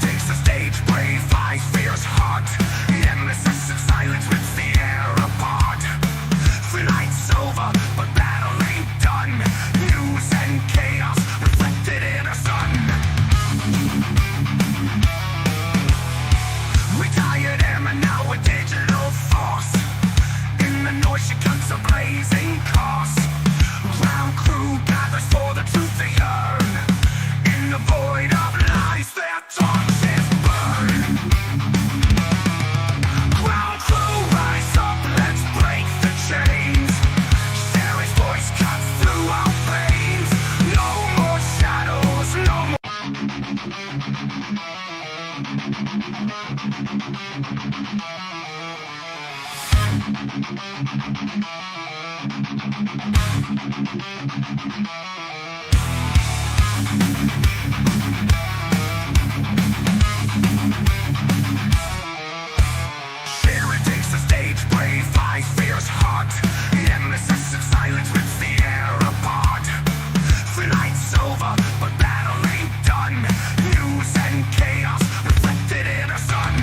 takes the stage, brave eyes, fierce heart. Endless silence rips the air apart. Flight's over, but battle ain't done. News and chaos reflected in the sun. Retired airman, now a digital force. In the noise she cuts a blazing course. Ground crew gathers for the truth they earn. In the void of lies, their torches burn. Ground crew, rise up, let's break the chains. Sherry's voice cuts through our veins. No more shadows, no more. Sherry takes the stage, brave eyes, fierce heart. Endless silence rips the air apart. Flight's over, but battle ain't done. News and chaos reflected in the sun.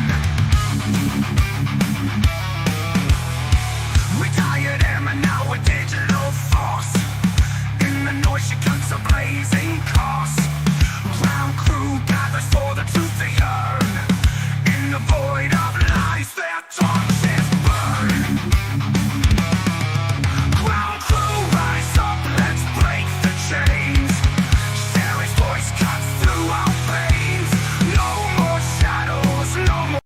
Retired airman, now a digital force. In the noise she cuts a blazing course. Ground crew gathers for the truth they earn. In the void of lies, their torches burn. Ground crew, rise up, let's break the chains. Sherry's voice cuts through our veins. No more shadows, no more.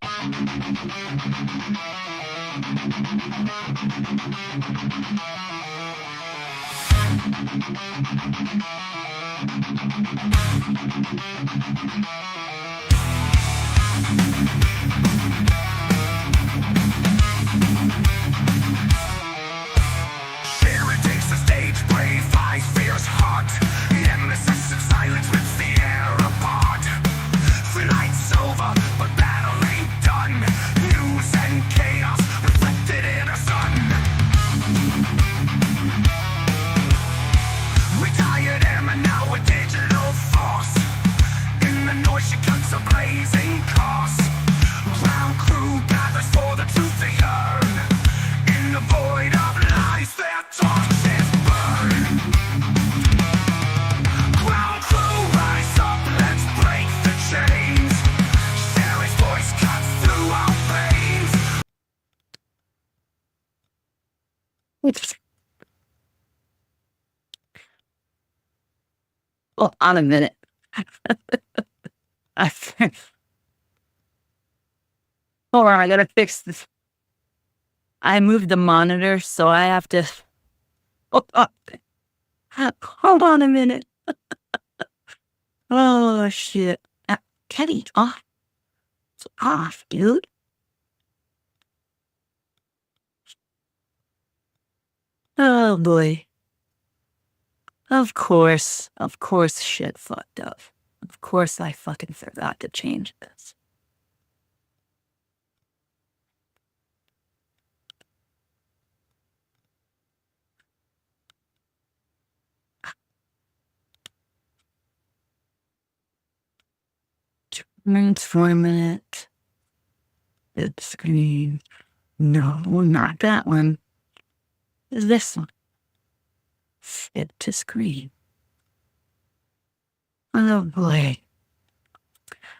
Sherry takes the stage, brave eyes, fierce heart. Endless silence rips the air apart. Flight's over, but battle ain't done. News and chaos reflected in the sun. Retired airman, now a digital force. In the noise she cuts a blazing course. Ground crew gathers for the truth they earn. In the void of lies, their torches burn. Ground crew, rise up, let's break the chains. Sherry's voice cuts through our veins. Hold on a minute. Hold on, I gotta fix this. I moved the monitor, so I have to. Hold on a minute. Oh shit. Kenny, off. It's off, dude. Oh boy. Of course shit fucked up. Of course I fucking forgot to change this. Transformant. Split screen. No, not that one. This one. Fit to screen. Oh boy.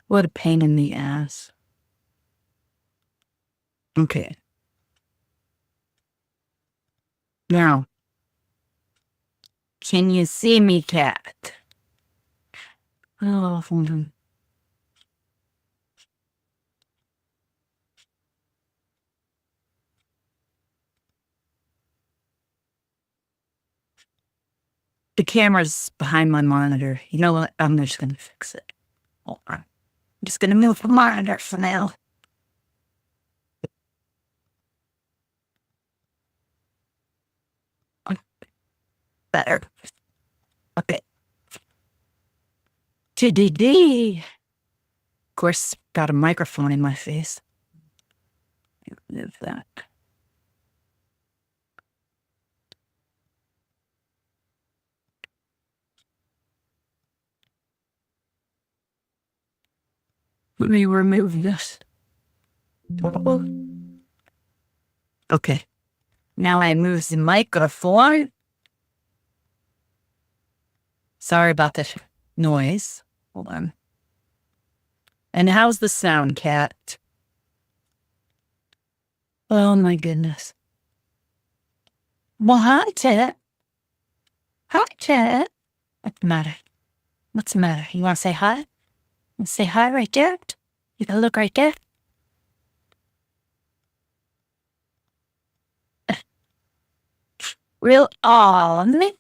What a pain in the ass. Okay. Now, can you see me, cat? Oh, the camera's behind my monitor. You know what? I'm just gonna fix it. Hold on. I'm just gonna move the monitor for now. Better. Okay. TDD. Of course, got a microphone in my face. Live that. Let me remove this. Okay. Now I move the microphone. Sorry about the noise. Hold on. And how's the sound, Cat? Oh my goodness. Well, hi, Cat. Hi, Cat. What's the matter? What's the matter? You want to say hi? You say hi right there? You can look right there. Real, oh, really?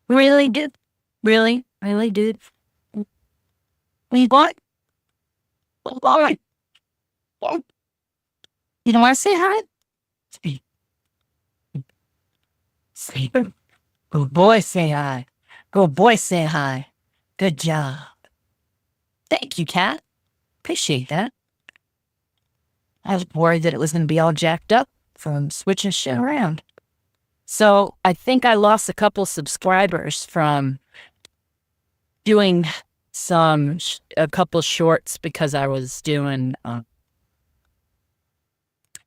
Really, dude? Really? Really, dude? We what? All right. You don't want to say hi? Say, good boy, say hi. Good boy, say hi. Good job. Thank you, Cat. Appreciate that. I was worried that it was going to be all jacked up from switching shit around. So I think I lost a couple subscribers from doing a couple shorts because I was doing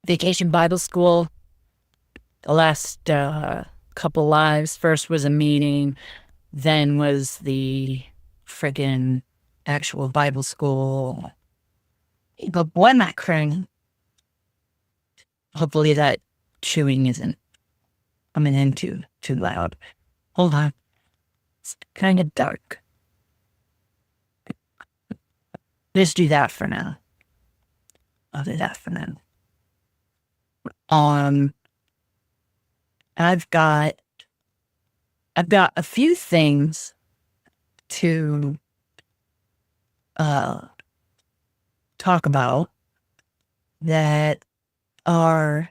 Vacation Bible School. The last couple lives. First was a meeting, then was the friggin' actual Bible school. But boy, am I crying. Hopefully that chewing isn't coming in too loud. Hold on. It's kind of dark. Let's do that for now. I'll do that for now. I've got a few things to talk about that are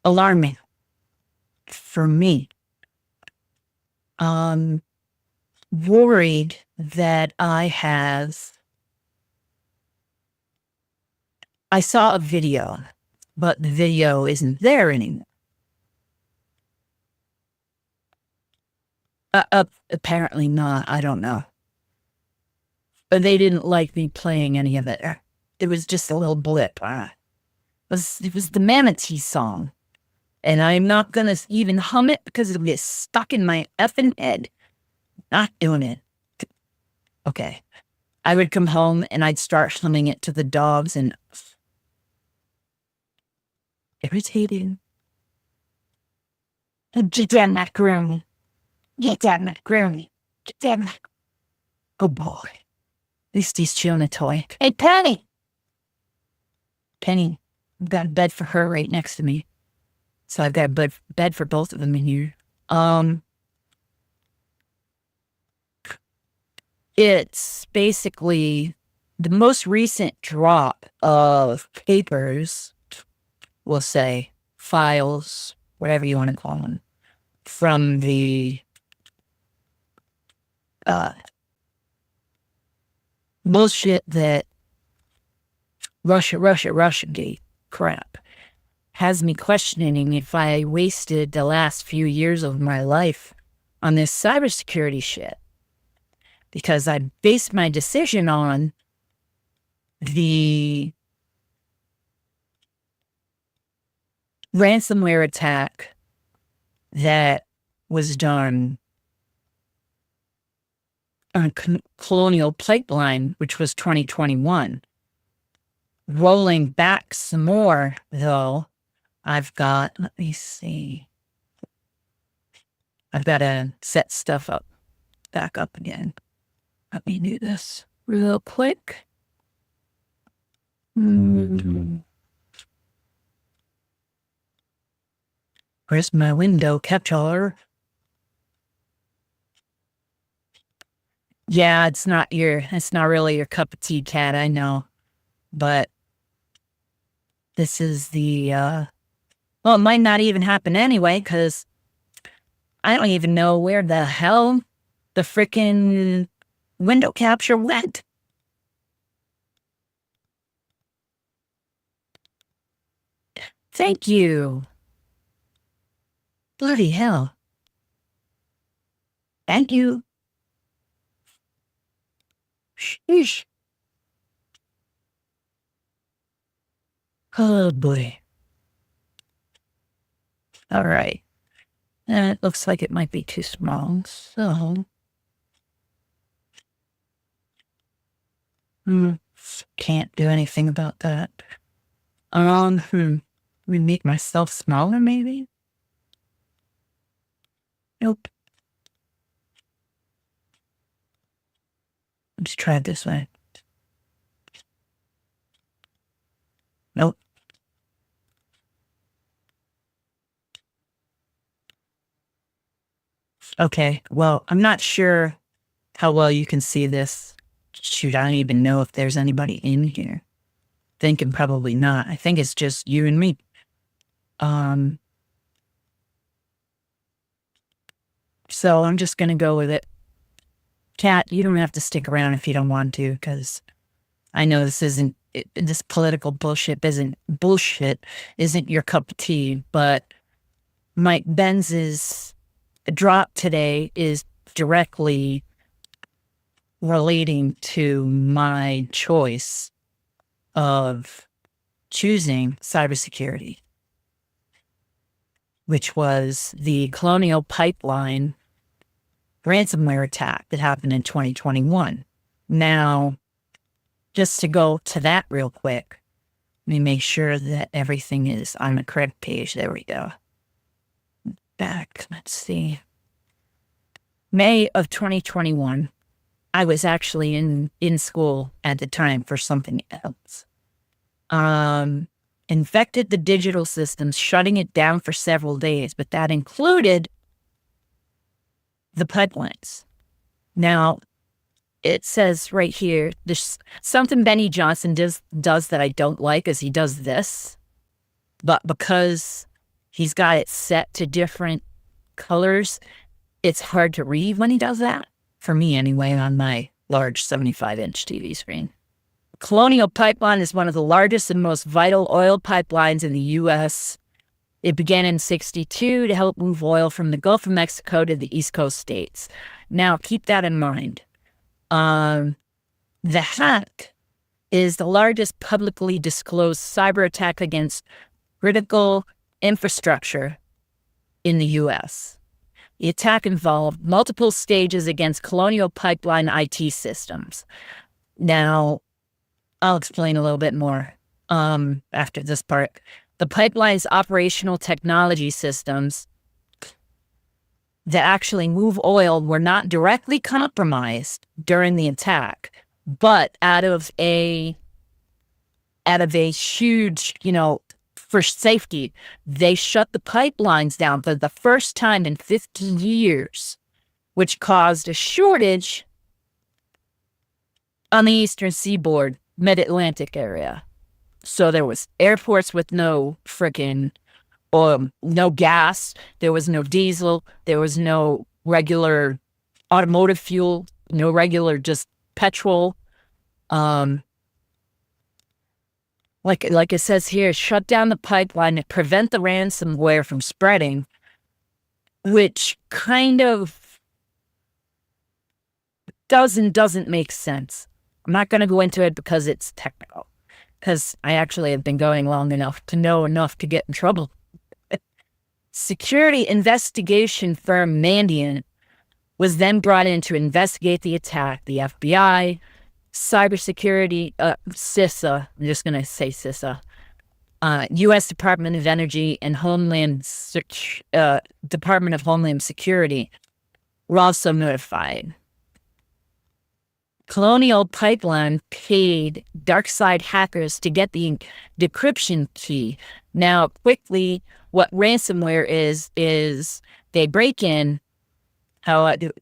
alarming for me. Worried that I saw a video, but the video isn't there anymore. Apparently not. I don't know. But they didn't like me playing any of it. It was just a little blip. It was the Manatee song. And I'm not going to even hum it because it'll get stuck in my effing head. Not doing it. Okay. I would come home and I'd start humming it to the dogs and irritating. Get down that ground. Get down that ground. Get down that. Oh boy. At least he's chewing a toy. Hey, Penny. Penny. I've got a bed for her right next to me. So I've got a bed for both of them in here. It's basically the most recent drop of papers, we'll say, files, whatever you want to call them, from the bullshit that Russiagate crap has me questioning if I wasted the last few years of my life on this cybersecurity shit. Because I based my decision on the ransomware attack that was done on Colonial Pipeline, which was 2021. Rolling back some more, though, I've got, let me see. I've got to set stuff up, back up again. Let me do this real quick. Where's my window catcher? Yeah, it's not really your cup of tea, Cat, I know. But this is the, well, it might not even happen anyway, because I don't even know where the hell the frickin' window capture went. Thank you. Bloody hell. Thank you. Sheesh. Oh boy. All right. It looks like it might be too small, so. Can't do anything about that. We make myself smaller, maybe? Nope. Let's try it this way. Nope. Okay, well, I'm not sure how well you can see this. Shoot, I don't even know if there's anybody in here. Thinking probably not. I think it's just you and me. So I'm just gonna go with it. Cat, you don't have to stick around if you don't want to, because I know this political bullshit isn't your cup of tea, but Mike Benz's drop today is directly relating to my choice of choosing cybersecurity, which was the Colonial Pipeline ransomware attack that happened in 2021. Now, just to go to that real quick, let me make sure that everything is on the correct page. There we go. Back, let's see. May of 2021, I was actually in school at the time for something else. Infected the digital systems, shutting it down for several days, but that included the pipelines. Now, it says right here, there's something Benny Johnson does that I don't like is he does this, but because he's got it set to different colors, it's hard to read when he does that. For me anyway, on my large 75-inch TV screen. Colonial Pipeline is one of the largest and most vital oil pipelines in the U.S. It began in '62 to help move oil from the Gulf of Mexico to the East Coast states. Now, keep that in mind. The hack is the largest publicly disclosed cyber attack against critical infrastructure in the U.S. The attack involved multiple stages against Colonial Pipeline IT systems. Now, I'll explain a little bit more after this part. The pipeline's operational technology systems that actually move oil were not directly compromised during the attack, but out of a huge, for safety, they shut the pipelines down for the first time in 50 years, which caused a shortage on the eastern seaboard, mid-Atlantic area. So there was airports with no freaking, no gas, there was no diesel, there was no regular automotive fuel, no regular just petrol. Like it says here, shut down the pipeline to prevent the ransomware from spreading, which kind of doesn't make sense. I'm not going to go into it because it's technical, because I actually have been going long enough to know enough to get in trouble. Security investigation firm Mandiant was then brought in to investigate the attack. The FBI, cybersecurity, CISA, I'm just going to say CISA, U.S. Department of Energy and Department of Homeland Security were also notified. Colonial Pipeline paid dark-side hackers to get the decryption key. Now, quickly, what ransomware is they break in,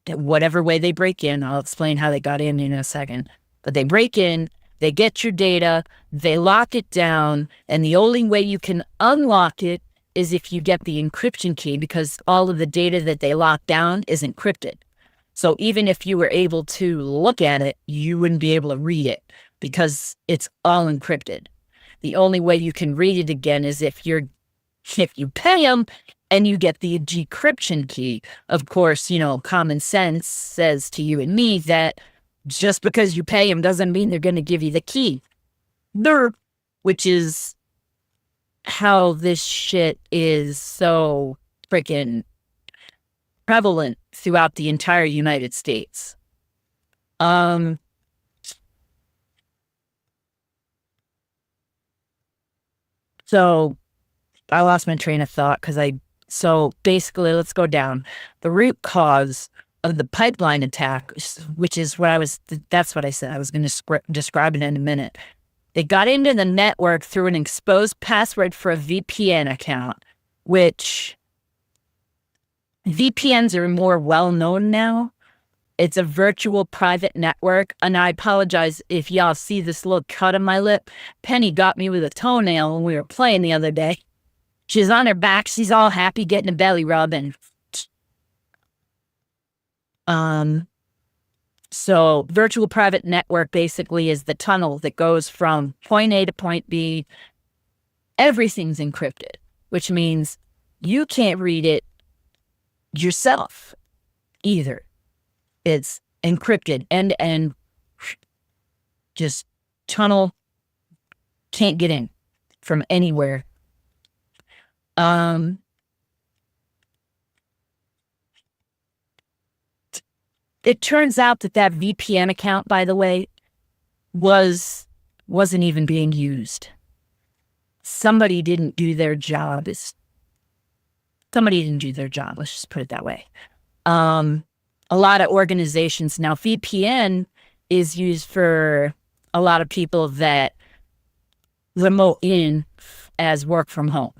whatever way they break in, I'll explain how they got in a second, but they break in, they get your data, they lock it down, and the only way you can unlock it is if you get the encryption key, because all of the data that they lock down is encrypted. So even if you were able to look at it, you wouldn't be able to read it because it's all encrypted. The only way you can read it again is if you pay them and you get the decryption key. Of course, common sense says to you and me that just because you pay them doesn't mean they're going to give you the key. Which is how this shit is so freaking prevalent throughout the entire United States. So I lost my train of thought so basically, let's go down. The root cause of the pipeline attack, which is that's what I said. I was going to describe it in a minute. They got into the network through an exposed password for a VPN account, which VPNs are more well-known now. It's a virtual private network, and I apologize if y'all see this little cut on my lip. Penny got me with a toenail when we were playing the other day. She's on her back. She's all happy getting a belly rub. And so virtual private network basically is the tunnel that goes from point A to point B. Everything's encrypted, which means you can't read it yourself either. It's encrypted end-to-end, just tunnel, can't get in from anywhere. It turns out that VPN account, by the way, wasn't even being used. Somebody didn't do their job. Let's just put it that way. A lot of organizations now, VPN is used for a lot of people that remote in as work from home.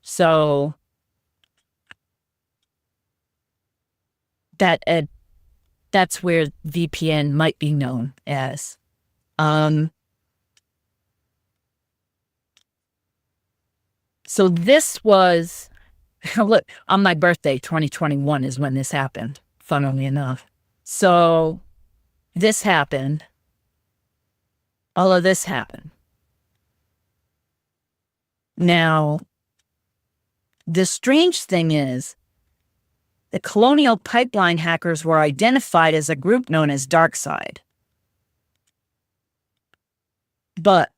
So that's where VPN might be known as. So this was, look, on my birthday, 2021 is when this happened, funnily enough. So this happened. All of this happened. Now, the strange thing is, the Colonial Pipeline hackers were identified as a group known as DarkSide. But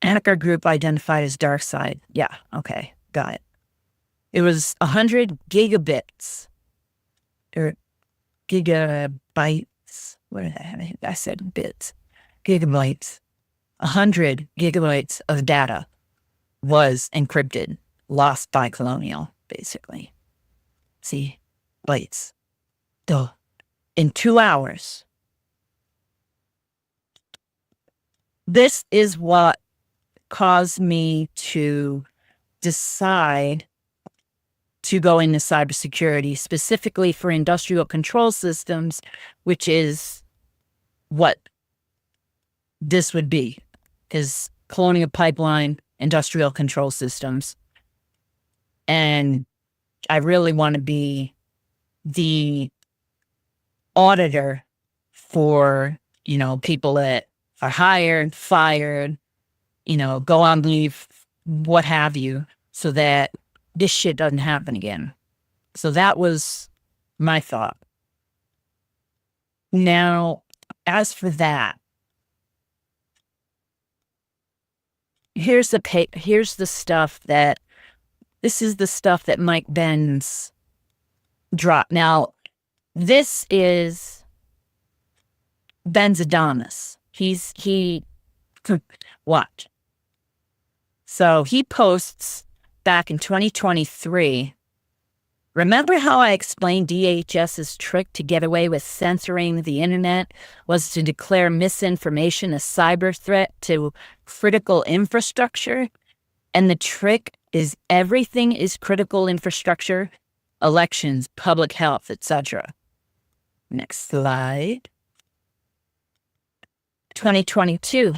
hacker group identified as DarkSide. Yeah, okay, got it. It was 100 gigabits. Or gigabytes. What did I have? I said bits. Gigabytes. 100 gigabytes of data was encrypted, lost by Colonial, basically. See, bytes. Duh. In 2 hours. This is what caused me to decide to go into cybersecurity, specifically for industrial control systems, which is what this would be, is Colonial Pipeline, industrial control systems. And I really want to be the auditor for, people that are hired, fired, go on leave, what have you, so that this shit doesn't happen again. So that was my thought. Now, as for that, here's the stuff that, this is the stuff that Mike Benz dropped. Now, this is Benz-dradomas. Watch. So he posts back in 2023. Remember how I explained DHS's trick to get away with censoring the internet was to declare misinformation a cyber threat to critical infrastructure? And the trick is everything is critical infrastructure, elections, public health, etc. Next slide. 2022.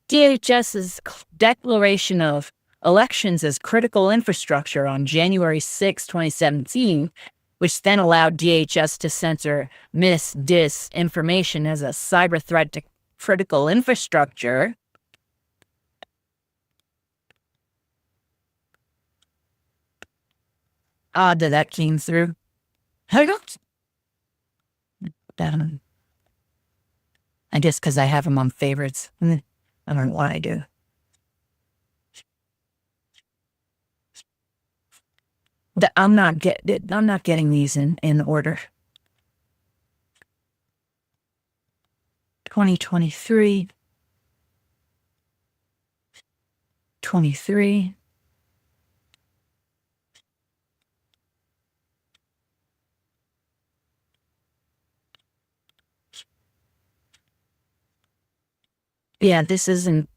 DHS's declaration of elections as critical infrastructure on January 6, 2017, which then allowed DHS to censor disinformation as a cyber threat to critical infrastructure. Odd that came through. I guess because I have them on favorites. I don't know what I do. I'm not getting these in order. 2023. 23. Yeah, this isn't.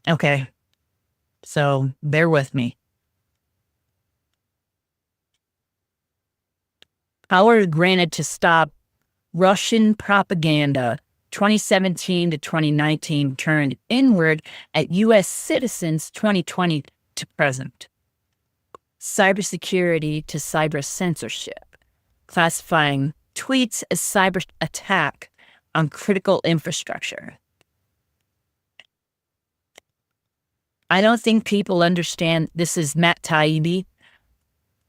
Okay. So bear with me. Power granted to stop Russian propaganda 2017 to 2019 turned inward at U.S. citizens 2020 to present. Cybersecurity to cyber censorship, classifying tweets as cyber attack on critical infrastructure. I don't think people understand, this is Matt Taibbi,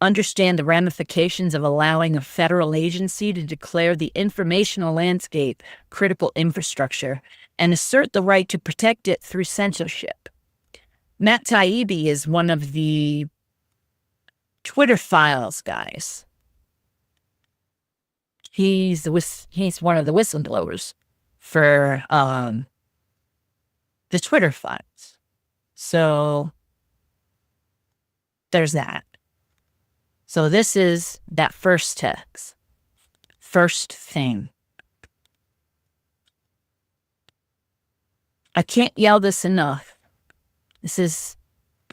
understand the ramifications of allowing a federal agency to declare the informational landscape critical infrastructure and assert the right to protect it through censorship. Matt Taibbi is one of the Twitter files guys. He's one of the whistleblowers for the Twitter files. So there's that. So this is that first text. First thing. I can't yell this enough. This is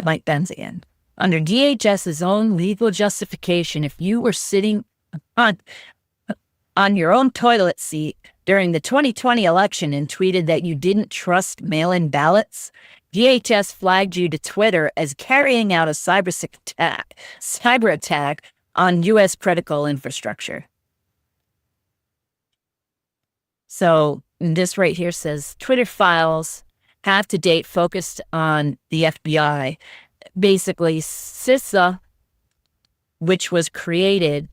Mike Benz again. Under DHS's own legal justification, if you were sitting on your own toilet seat during the 2020 election and tweeted that you didn't trust mail-in ballots, DHS flagged you to Twitter as carrying out a cyber attack on U.S. critical infrastructure. So this right here says Twitter files have to date focused on the FBI. Basically, CISA, which was created.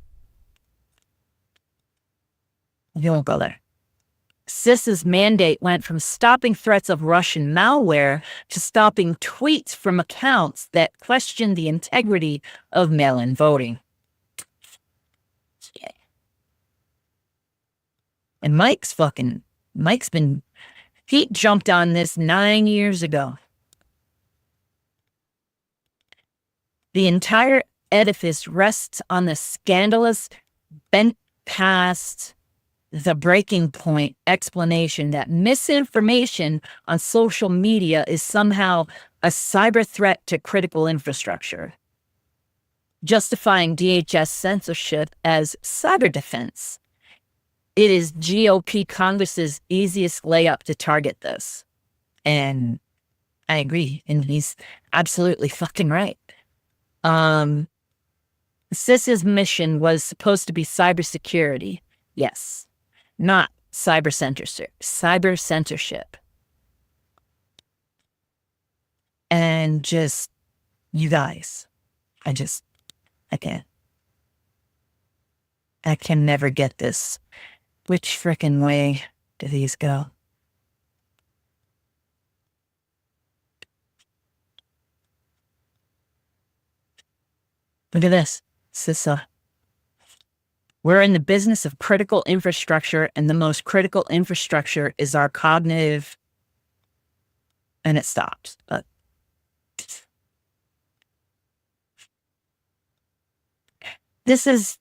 You won't go there. CISA's mandate went from stopping threats of Russian malware to stopping tweets from accounts that questioned the integrity of mail-in voting. And he jumped on this 9 years ago. The entire edifice rests on the scandalous, bent past the breaking point explanation that misinformation on social media is somehow a cyber threat to critical infrastructure, justifying DHS censorship as cyber defense. It is GOP Congress's easiest layup to target this. And I agree, and he's absolutely fucking right. CISA's mission was supposed to be cybersecurity. Yes. Not cyber censorship. And just, you guys, I can't. I can never get this. Which frickin' way do these go? Look at this, CISA. We're in the business of critical infrastructure, and the most critical infrastructure is our cognitive, and it stops. But this is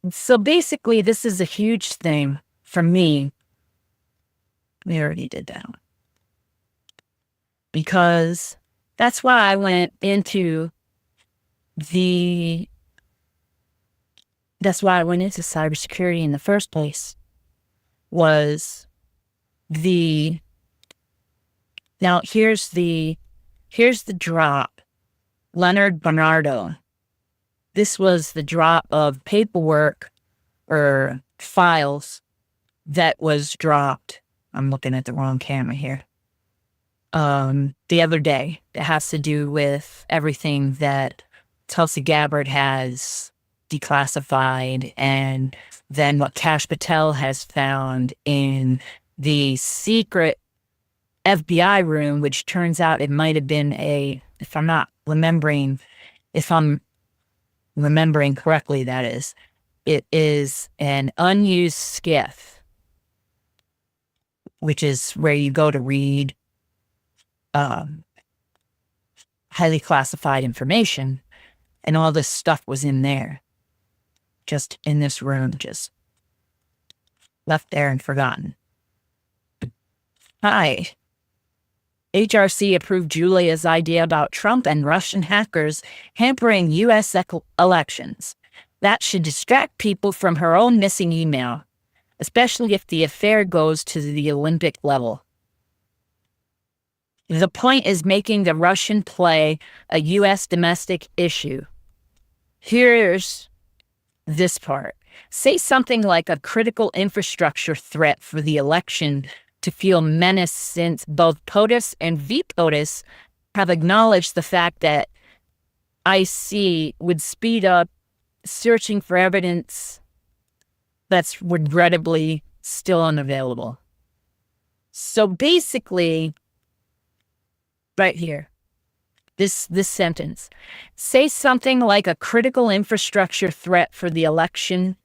a huge thing for me. We already did that one. Because that's why I went into cybersecurity in the first place, was Now here's the drop. Leonard Bernardo. This was the drop of paperwork or files that was dropped. I'm looking at the wrong camera here. The other day, that has to do with everything that Tulsi Gabbard has declassified, and then what Kash Patel has found in the secret FBI room, which turns out it might have been if I'm remembering correctly, that is, it is an unused skiff, which is where you go to read highly classified information, and all this stuff was in there, just in this room, just left there and forgotten. Hi. HRC approved Julia's idea about Trump and Russian hackers hampering U.S. elections. That should distract people from her own missing email, especially if the affair goes to the Olympic level. The point is making the Russian play a U.S. domestic issue. Here's this part. Say something like a critical infrastructure threat for the election to feel menaced, since both POTUS and VPOTUS have acknowledged the fact that IC would speed up searching for evidence that's regrettably still unavailable. So basically, right here, this sentence, say something like a critical infrastructure threat for the election.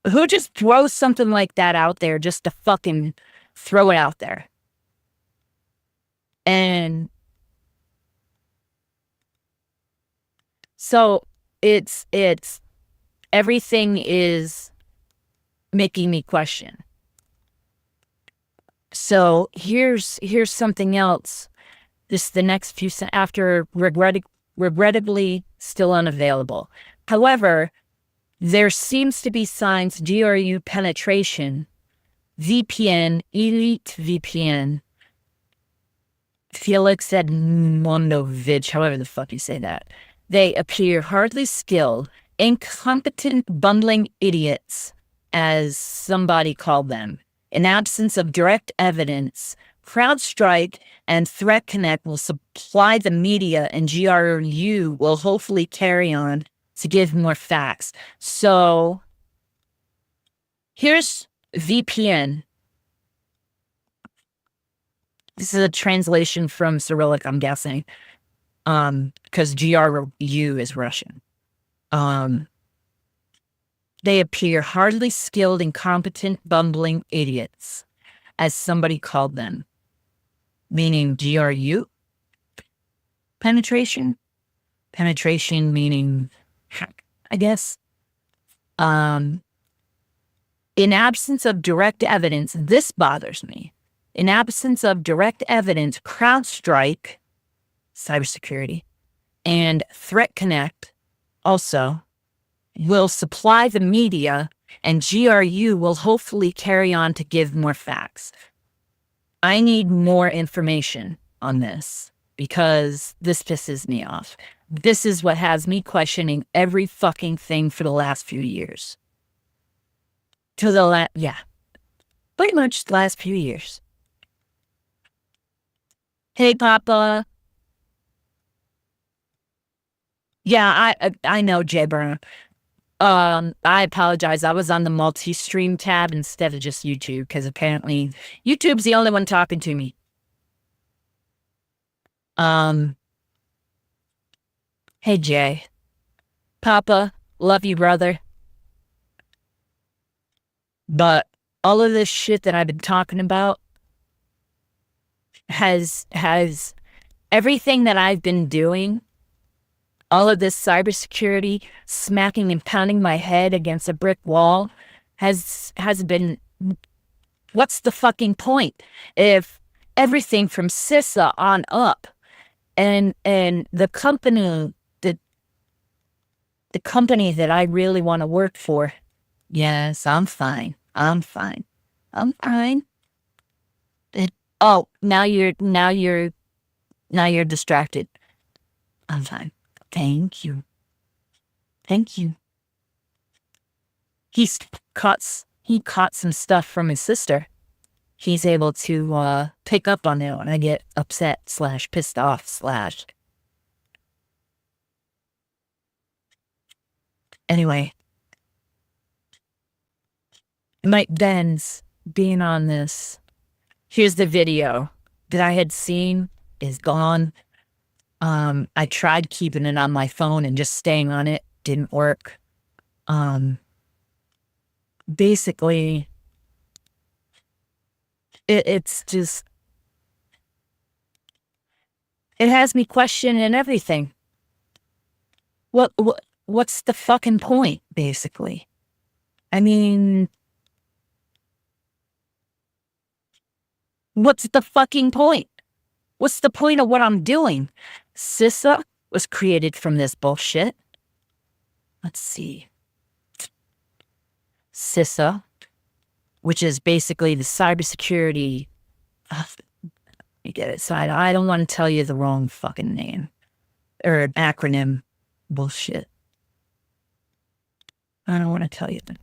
Who just throws something like that out there just to fucking throw it out there? And so it's everything is making me question. So here's something else. The next few after regrettably still unavailable. However, there seems to be signs GRU penetration, VPN, Elite VPN, Felix Edmondovich, however the fuck you say that. They appear hardly skilled, incompetent bundling idiots, as somebody called them. In absence of direct evidence, CrowdStrike and Threat Connect will supply the media, and GRU will hopefully carry on to give more facts. So here's VPN. This is a translation from Cyrillic, I'm guessing, because GRU is Russian. They appear hardly skilled, incompetent, bumbling idiots, as somebody called them, meaning GRU penetration. Penetration meaning hack, I guess. In absence of direct evidence, this bothers me. In absence of direct evidence, CrowdStrike, cybersecurity, and Threat Connect also will supply the media, and GRU will hopefully carry on to give more facts. I need more information on this because this pisses me off. This is what has me questioning every fucking thing for the last few years. Pretty much the last few years. Hey, Papa. Yeah, I know, Jay Burner. I apologize. I was on the multi-stream tab instead of just YouTube, because apparently YouTube's the only one talking to me. Hey, Jay. Papa, love you, brother. But all of this shit that I've been talking about has everything that I've been doing, all of this cybersecurity, smacking and pounding my head against a brick wall, has been, what's the fucking point? If everything from CISA on up, and the company that I really want to work for, Yes, I'm fine. I'm fine. I'm fine. Oh, now you're distracted. I'm fine. Thank you. Thank you. He caught some stuff from his sister. He's able to pick up on it when I get upset / pissed off / Anyway. Mike Benz being on this. Here's the video that I had seen is gone. I tried keeping it on my phone and just staying on it. Didn't work. Basically, it's just, it has me questioning everything. What's the fucking point, basically? I mean, what's the fucking point? What's the point of what I'm doing? CISA was created from this bullshit. Let's see. CISA, which is basically the cybersecurity. You get it. So I don't want to tell you the wrong fucking name or acronym bullshit. I don't want to tell you that.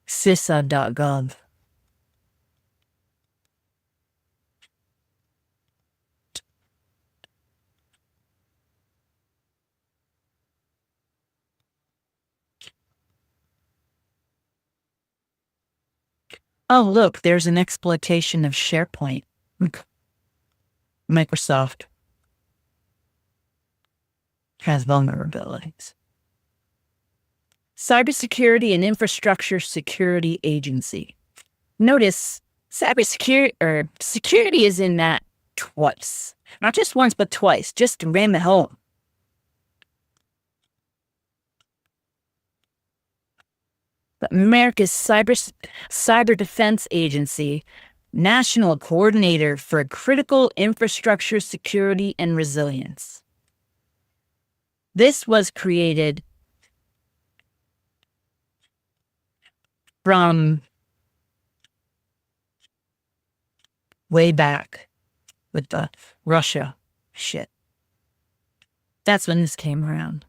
CISA.gov. Oh, look, there's an exploitation of SharePoint. Microsoft has vulnerabilities. Cybersecurity and Infrastructure Security Agency. Notice security is in that twice. Not just once, but twice, just to ram it home. But America's Cyber Defense Agency, National Coordinator for Critical Infrastructure Security and Resilience. This was created from way back with the Russia shit. That's when this came around.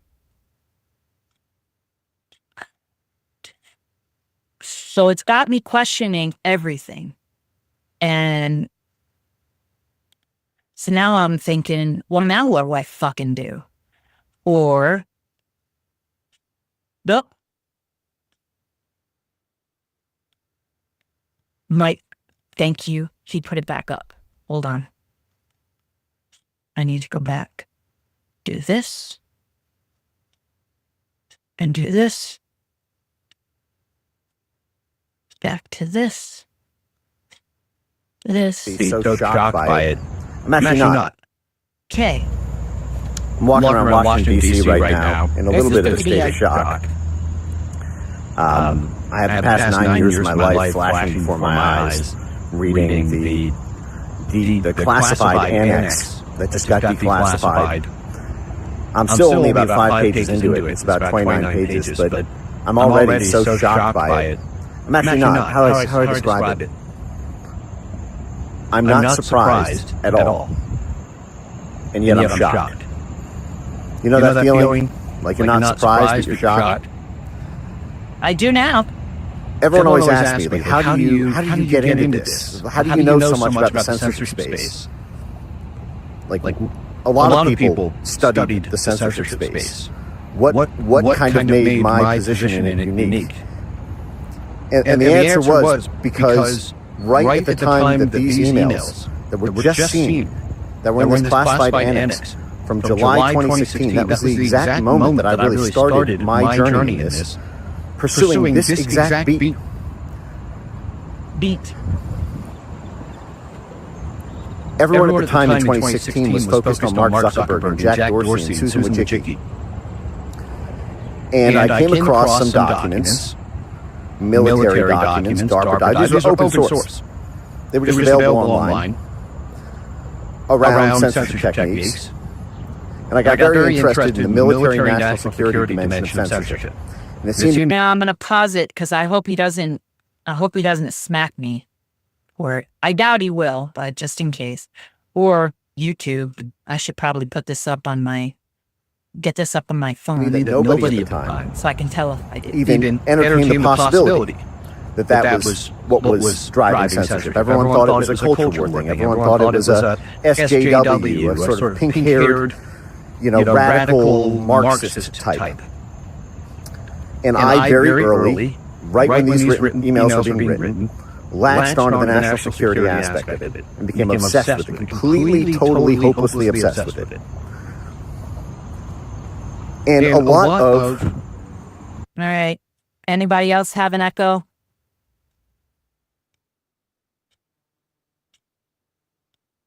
So it's got me questioning everything. And so now I'm thinking, well, now what do I fucking do? Or, nope. Mike, thank you. He put it back up. Hold on. I need to go back. Do this. And do this. Back to this. This. Be so shocked by it. I'm actually not. Okay. I'm walking around Washington, D.C. right now in a little bit of a state of shock. I have the past 9 years of my life flashing before my eyes, reading the classified annex that just got declassified. I'm still only about 5 pages into it. It's about 29 pages, but I'm already so shocked by it. I'm actually not. How do I describe it? I'm not surprised at all. And yet I'm shocked. You know that feeling? Like you're not surprised, but you're shocked? I do now. Everyone always asks me, like, how do you get into this? How do you know so much about the censorship space? Like a lot of people studied the censorship space. What kind of made my position in it unique? And the answer was because right at the time that these emails that were just seen, that were in this classified annex from July 2016, that was the exact moment that I really started my journey in this, pursuing this exact beat. Everyone at the time in 2016 was focused on Mark Zuckerberg and Jack Dorsey and Susan Wojcicki. And I came across some documents, military documents, DARPA documents. These were open source. They were just available online around censorship techniques. And I got very interested in the military national security dimension of censorship. And it seemed Now I'm gonna pause it because I hope he doesn't smack me. Or I doubt he will, but just in case. Or YouTube. I should probably get this up on my phone that nobody at the time so I can tell if I did. even entertained the possibility that was what was driving censorship. Everyone thought it was a culture war thing. Everyone thought it was a SJW, a sort of pink-haired, radical Marxist type. And I very early, right when these emails were being written, latched onto the national security aspect of it and became obsessed with it, completely, totally, hopelessly obsessed with it. And a lot of... All right. Anybody else have an echo?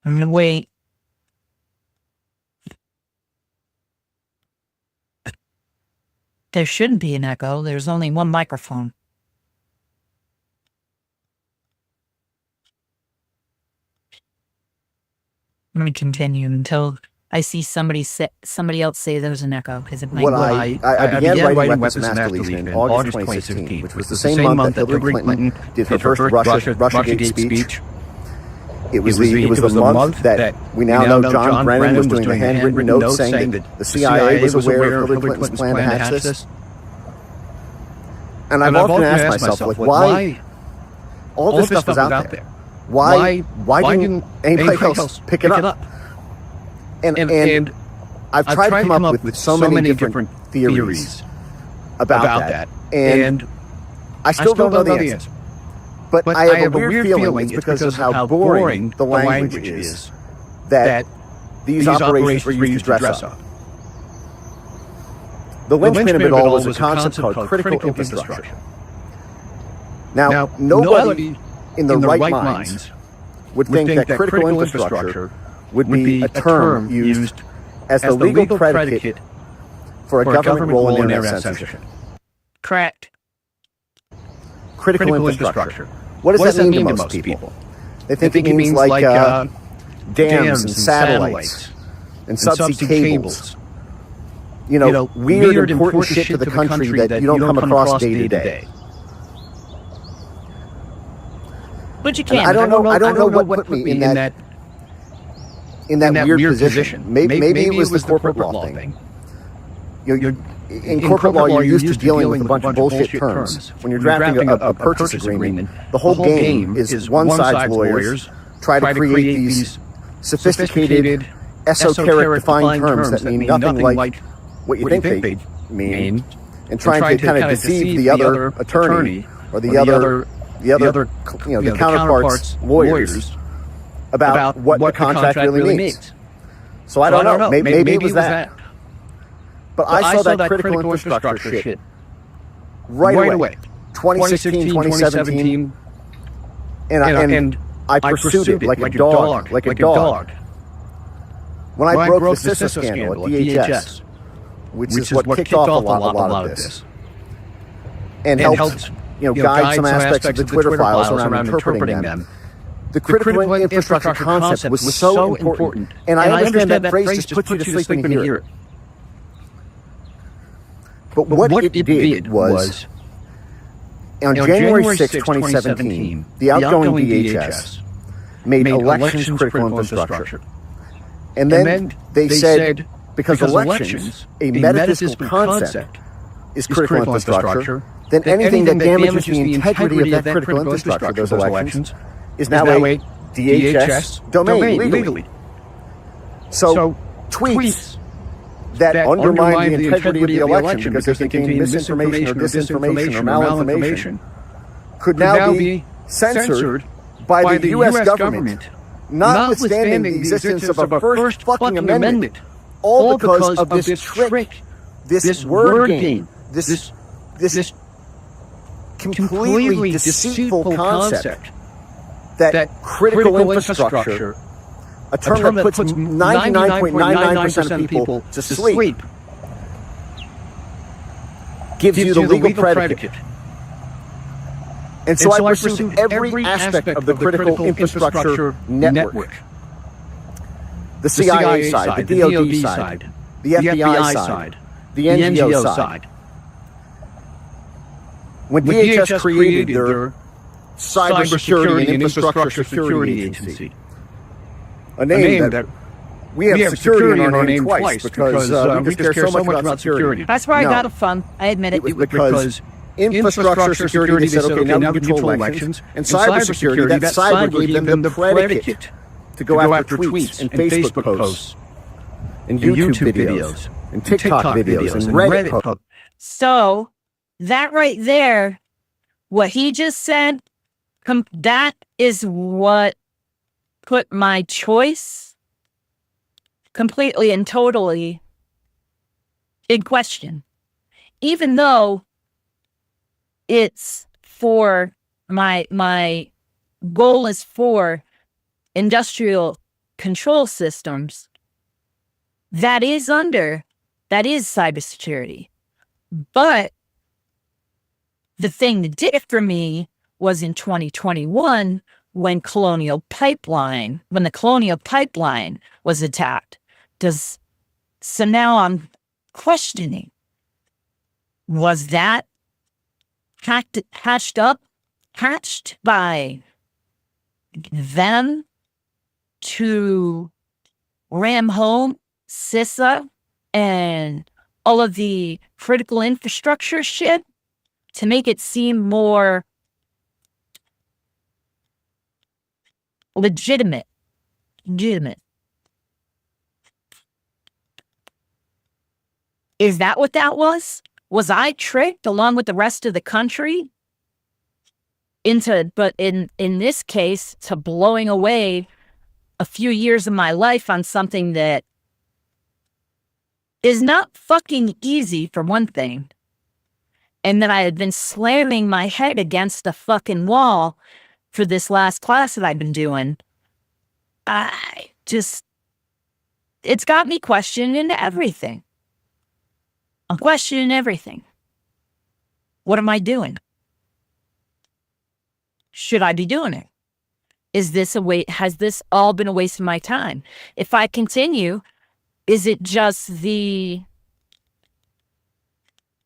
I'm gonna wait. There shouldn't be an echo. There's only one microphone. Let me continue until I see somebody else say there's an echo, because it might I began writing Weapons of Mass Deletion in August 2016, which was the same month that Hillary Clinton did her first Russiagate speech. It was the month that we now know John Brennan was doing a handwritten note saying that the CIA was aware of Hillary Clinton's plan to hatch this. And I've often asked myself, why all this stuff was out there? Why didn't anybody else pick it up? And I've tried to come up with so many different theories about that, and I still don't know the answer. But I have a weird feeling it's because of how boring the language is that these operations were used to dress up. The linchpin of it all was a concept called critical infrastructure. Now, nobody in the right minds would think that critical infrastructure would be a term used as the legal predicate for a government role in internet censorship. Correct. Critical infrastructure. What does that mean to most people? They think it means like dams and satellites and subsea cables. Weird important shit to the country that you don't come across day to day. But you can't. I don't know what put me in that weird position. Maybe it was the corporate law thing. In corporate law, you're used to dealing with a bunch of bullshit terms. When you're drafting a purchase agreement, the whole game is one side's lawyers try to create these sophisticated, esoteric defined terms that mean nothing like what you think they mean, and trying to kind of deceive the other attorney or the counterpart's lawyers about what the contract really means. So I don't know. Maybe it was that. But I saw that critical infrastructure shit right away. 2016, 2017. And I pursued it like a dog. When I broke the CISA scandal at DHS, which is what kicked off a lot of this, and helped guide some aspects of the Twitter files around interpreting them, the critical infrastructure concept was so important. And I understand that phrase just puts you to sleep when you hear it. But what it did was, on January 6, 2017, the outgoing DHS made elections critical infrastructure. And then they said, because elections, a metaphysical concept, is critical infrastructure, then anything that damages the integrity of that critical infrastructure, those elections, is now a DHS domain legally. So tweets that undermine the integrity of the election because they contain misinformation or disinformation or malinformation could now be censored by the U.S. government, notwithstanding the existence of a first fucking amendment, all because of this trick, this word game, this completely deceitful concept that critical infrastructure, a term that puts 99.99% of people to sleep, gives you the legal predicate And so I pursued every aspect of the critical infrastructure network. The CIA side, the DoD side, the FBI side, the NGO side. When DHS created their Cybersecurity and Infrastructure Security Agency, a name that we have security in our name twice because we just care so much about security. That's where I got it from. I admit it. It was because infrastructure security, they said, okay, now we control elections. And cybersecurity, that cyber gave them the predicate to go after tweets and Facebook posts and YouTube videos and TikTok videos and Reddit posts. So, that right there, what he just said, that is what put my choice completely and totally in question. Even though it's for my goal is for industrial control systems, that is cybersecurity. But the thing that did it for me was in 2021 when the Colonial Pipeline was attacked. So now I'm questioning, was that hatched by them to ram home CISA and all of the critical infrastructure shit to make it seem more legitimate. Is that what that was? Was I tricked along with the rest of the country but in this case, to blowing away a few years of my life on something that is not fucking easy, for one thing, and that I had been slamming my head against the fucking wall for this last class that I've been doing. It's got me questioning everything. I'm questioning everything. What am I doing? Should I be doing it? Has this all been a waste of my time? If I continue, is it just the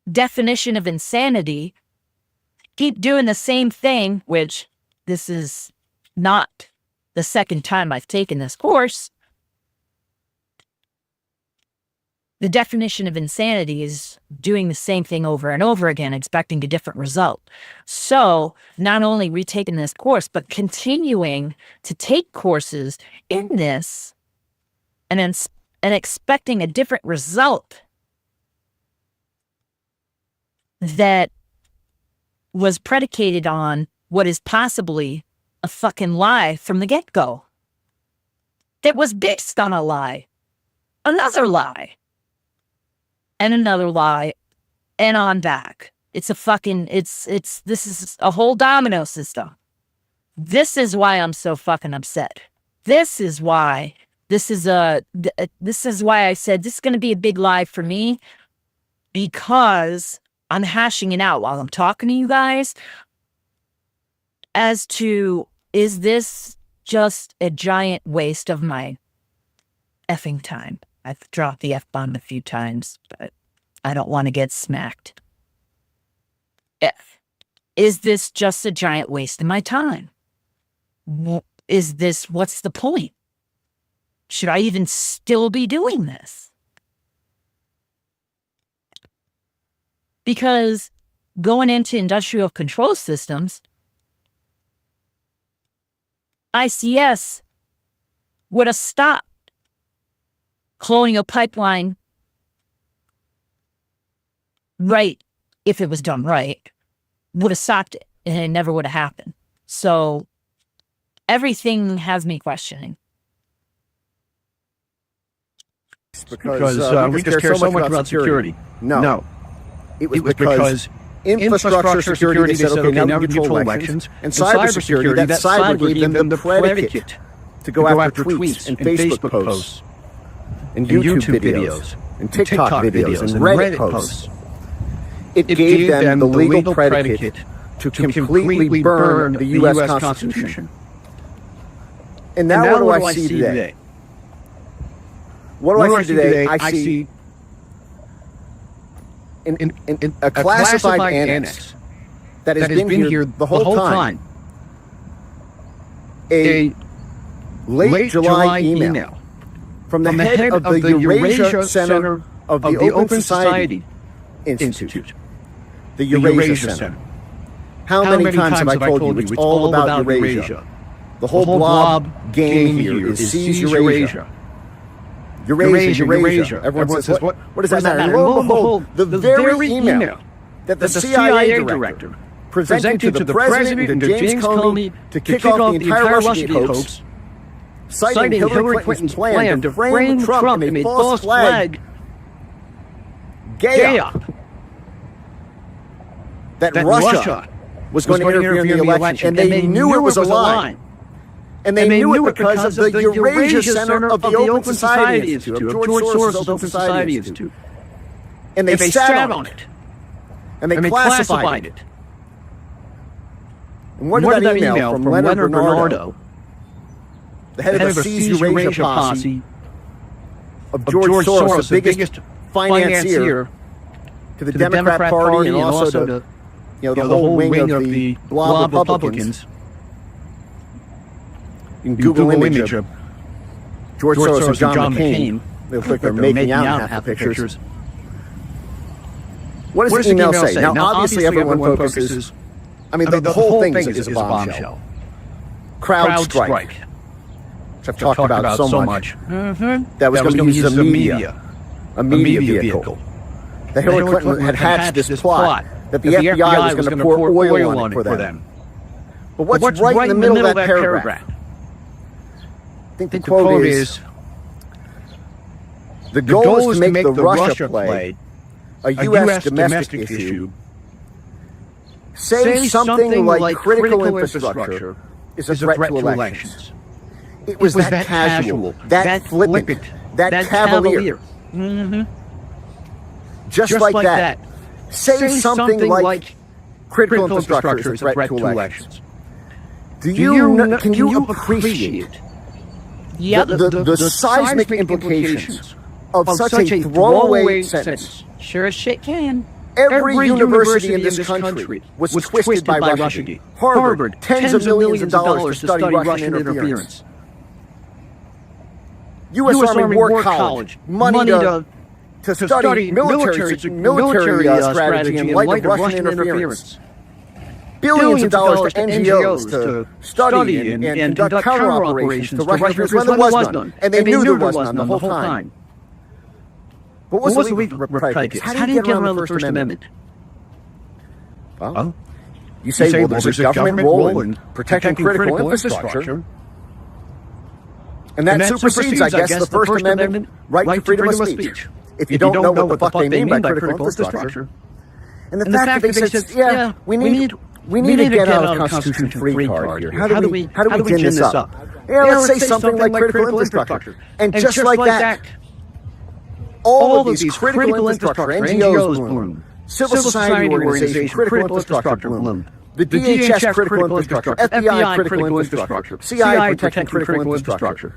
definition of insanity? Keep doing the same thing, which this is not the second time I've taken this course. The definition of insanity is doing the same thing over and over again, expecting a different result. So not only retaking this course, but continuing to take courses in this and expecting a different result that was predicated on what is possibly a fucking lie from the get-go. That was based on a lie. Another lie. And another lie, and on back. This is a whole domino system. This is why I'm so fucking upset. This is why I said this is going to be a big lie for me, because I'm hashing it out while I'm talking to you guys as to, is this just a giant waste of my effing time? I've dropped the F-bomb a few times, but I don't want to get smacked. Is this just a giant waste of my time? What's the point? Should I even still be doing this? Because going into industrial control systems, ICS would have stopped Colonial Pipeline right, if it was done right, would have stopped it, and it never would have happened. So everything has me questioning. Because we just care so much about security. No. It was because infrastructure security, they said, okay, now we control elections. And cybersecurity, that cyber gave them the predicate to go after tweets and Facebook posts and YouTube videos and TikTok videos and Reddit posts. It gave them the legal predicate to completely burn the U.S. Constitution. And now what do I see today? What do I see today? I see a classified annex that has been here the whole time. A late July email from the head of the Eurasia Center of the Open Society Institute. The Eurasia Center. How many times have I told you it's all about Eurasia? The whole blob game here is seize Eurasia. Eurasia. Everyone says, what does that matter? And lo and behold, the very email that the CIA director presented to the president and to James Comey to kick off the entire Russiagate hoax, citing Hillary Clinton's plan to frame Trump in a false flag gay-up that Russia was going to interfere in the election, and they knew it was a lie. And they knew it because of the Eurasia Center of the Open Society Institute, of George Soros' Open Society Institute. And they sat on it. And they classified it. And what did that email from Leonard Bernardo, the head of the Seize Eurasia posse of George Soros, the biggest financier to the Democrat Party and also to the whole wing of the blob Republicans. You can Google image of George Soros and John McCain. They look like they're making out in half the pictures. What does the email say? Now, obviously, everyone focuses. I mean, the whole thing is a bombshell. Crowd strike, which I've talked about so much. That was going to use a media vehicle. That Hillary Clinton had hatched this plot that the FBI was going to pour oil on it for them. But what's right in the middle of that paragraph? I think the quote is, the goal is to make the Russia play a U.S. domestic issue. Say something like critical infrastructure is a threat to elections. It was that casual, that flippant, that cavalier. Just like that. Say something like critical infrastructure is a threat to elections. Can you appreciate the seismic implications of such a throwaway sentence? Sure as shit can. Every university in this country was twisted by Russiagate. Harvard, tens of millions of dollars to study Russian interference. U.S. Army War College, money to study military strategy in light of Russian interference. Billions of dollars to NGOs to study and conduct counter-operations to Russian interference when there was none. And they knew there was none the whole time. But what's the legal predicate? How do you get around the First Amendment? Well, you say, well, there's a government role in protecting critical infrastructure. And that supersedes, I guess, the First Amendment right to freedom of speech. If you don't know what the fuck they mean by critical infrastructure. And the fact that they said, yeah, we need to get out of Constitution free card here. How do we gin this up? Yeah, let's say something like critical infrastructure. And just like that, all of these critical infrastructure, NGOs bloom, civil society organizations, critical infrastructure bloom, the DHS critical infrastructure, FBI critical infrastructure, CIA protecting critical infrastructure.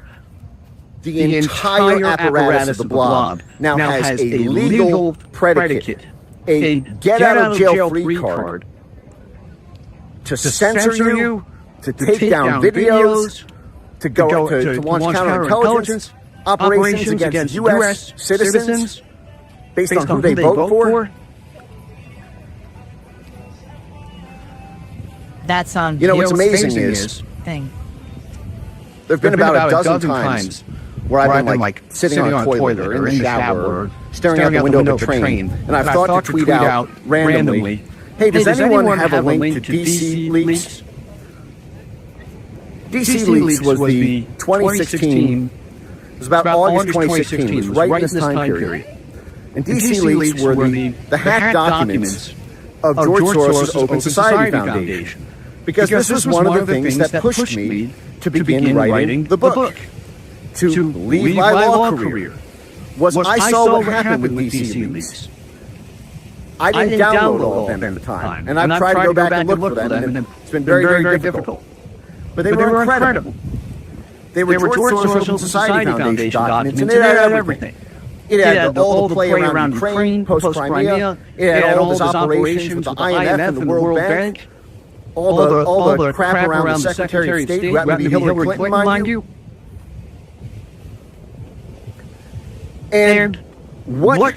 The entire apparatus of the blob now has a legal predicate, a get-out-of-jail-free card to censor you, to take down videos, to launch counterintelligence operations against U.S. citizens based on who they vote for. That's on. What's amazing is thing. There've been about a dozen times where I've been like sitting on a toilet or in the shower, or staring out the window of a train, and I've thought to tweet out randomly, "Hey, does anyone have a link to DC Leaks?" DC Leaks was the 2016. It was about August 2016. It was right in this time period. And DC Leaks were the hacked documents of George Soros' Open Society Foundation. Because this was one of the things that pushed me to begin writing the book. To leave my law career. I saw what happened with DC Leaks. I didn't download all of them at the time, and I've tried to go back and look for them, and it's been very, very difficult. But they were incredible. They were George Soros Society Foundation documents, and it had everything. It had all the play around Ukraine, post-Crimea. It had all those operations with the IMF and the World Bank. All the crap around the Secretary of State, who happened to be Hillary Clinton, mind you. And what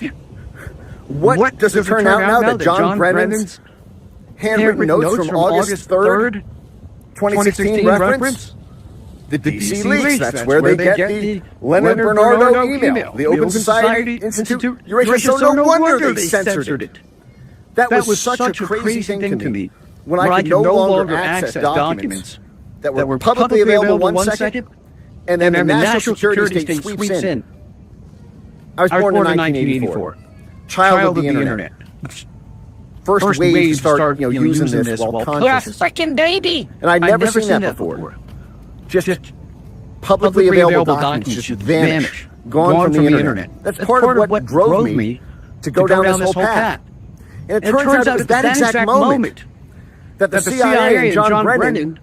does it turn out now that John Brennan's handwritten notes from August 3rd, 2016 reference? The DC leaks. That's where they get the Leonard Bernardo email. The Open Society Institute. So no wonder they censored it. That was such a crazy thing to me. When I could no longer access documents that were publicly available 1 second, and then the National Security State sweeps in. I was born in 1984. Child of the internet. First wave to start using this while conscious. You're a freaking baby! And I'd never seen that before. Just publicly available documents just vanish, gone from the internet. That's part of what drove me to go down this whole path. And it turns out at that exact moment that the CIA and John Brennan